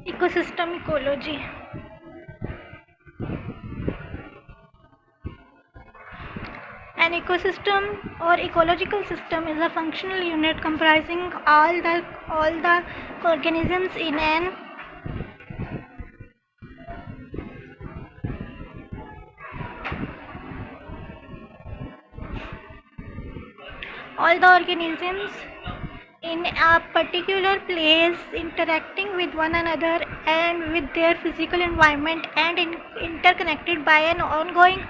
Ecosystem ecology. An ecosystem or ecological system is a functional unit comprising all the organisms in an all the organisms in a particular place interacting with one another and with their physical environment and interconnected by an ongoing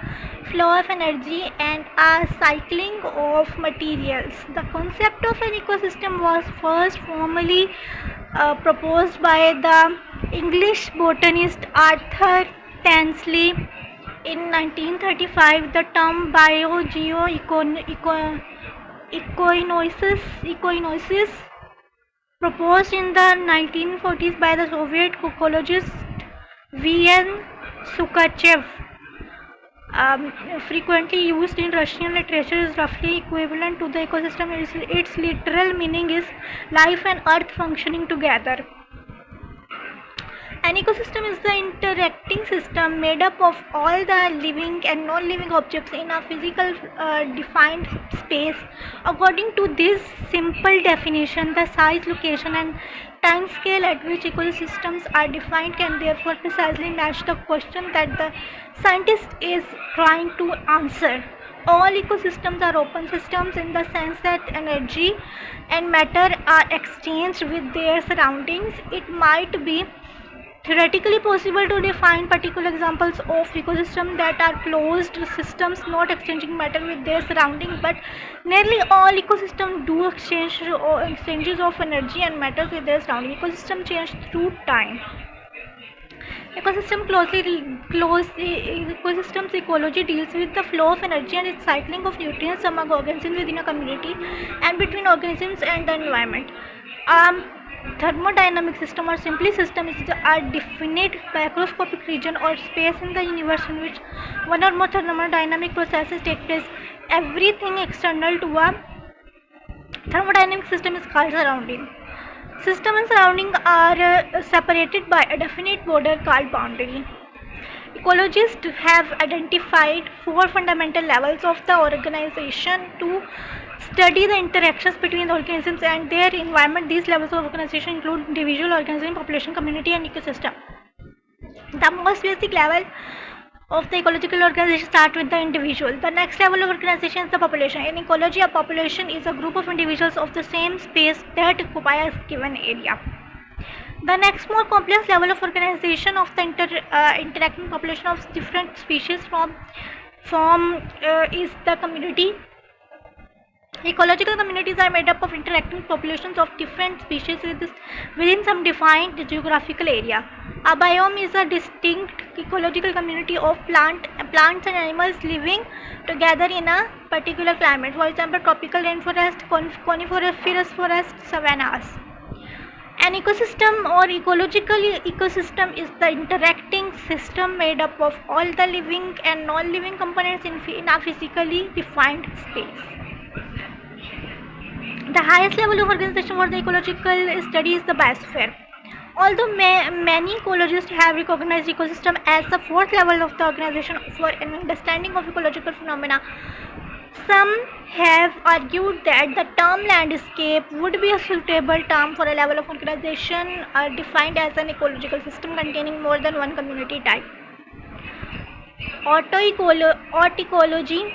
flow of energy and a cycling of materials. The concept of an ecosystem was first formally proposed by the English botanist Arthur Tansley in 1935. The term ecoinosis proposed in the 1940s by the Soviet ecologist V.N. Sukachev, frequently used in Russian literature, is roughly equivalent to the ecosystem. Its literal meaning is life and earth functioning together. An ecosystem is the interacting system made up of all the living and non-living objects in a physical defined space. According to this simple definition, the size, location, and time scale at which ecosystems are defined can therefore precisely match the question that the scientist is trying to answer. All ecosystems are open systems in the sense that energy and matter are exchanged with their surroundings. It might be theoretically possible to define particular examples of ecosystems that are closed systems not exchanging matter with their surroundings, but nearly all ecosystems do exchanges of energy and matter with their surroundings. Ecosystem change through time. Ecosystems ecology deals with the flow of energy and its cycling of nutrients among organisms within a community and between organisms and the environment. Thermodynamic system, or simply system, is a definite macroscopic region or space in the universe in which one or more thermodynamic processes take place. Everything external to a thermodynamic system is called surrounding. System and surrounding are separated by a definite border called boundary. Ecologists have identified four fundamental levels of the organization to study the interactions between the organisms and their environment. These levels of organization include individual, organism, population, community, and ecosystem. The most basic level of the ecological organization starts with the individual. The next level of organization is the population. In ecology, a population is a group of individuals of the same space that occupy a given area. The next more complex level of organization of the interacting population of different species is the community. Ecological communities are made up of interacting populations of different species within some defined geographical area. A biome is a distinct ecological community of plants and animals living together in a particular climate. For example, tropical rainforest, coniferous forest, savannas. An ecosystem or ecological ecosystem is the interacting system made up of all the living and non-living components in a physically defined space. The highest level of organization for the ecological study is the biosphere. Although many ecologists have recognized ecosystem as the fourth level of the organization for an understanding of ecological phenomena, some have argued that the term landscape would be a suitable term for a level of organization defined as an ecological system containing more than one community type. Autoecology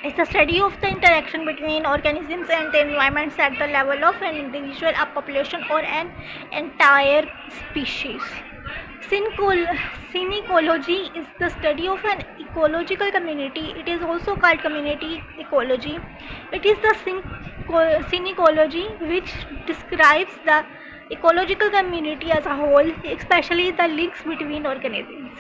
is the study of the interaction between organisms and their environments at the level of an individual, a population, or an entire species. Synecology is the study of an ecological community. It is also called community ecology. It is the synecology which describes the ecological community as a whole, especially the links between organisms.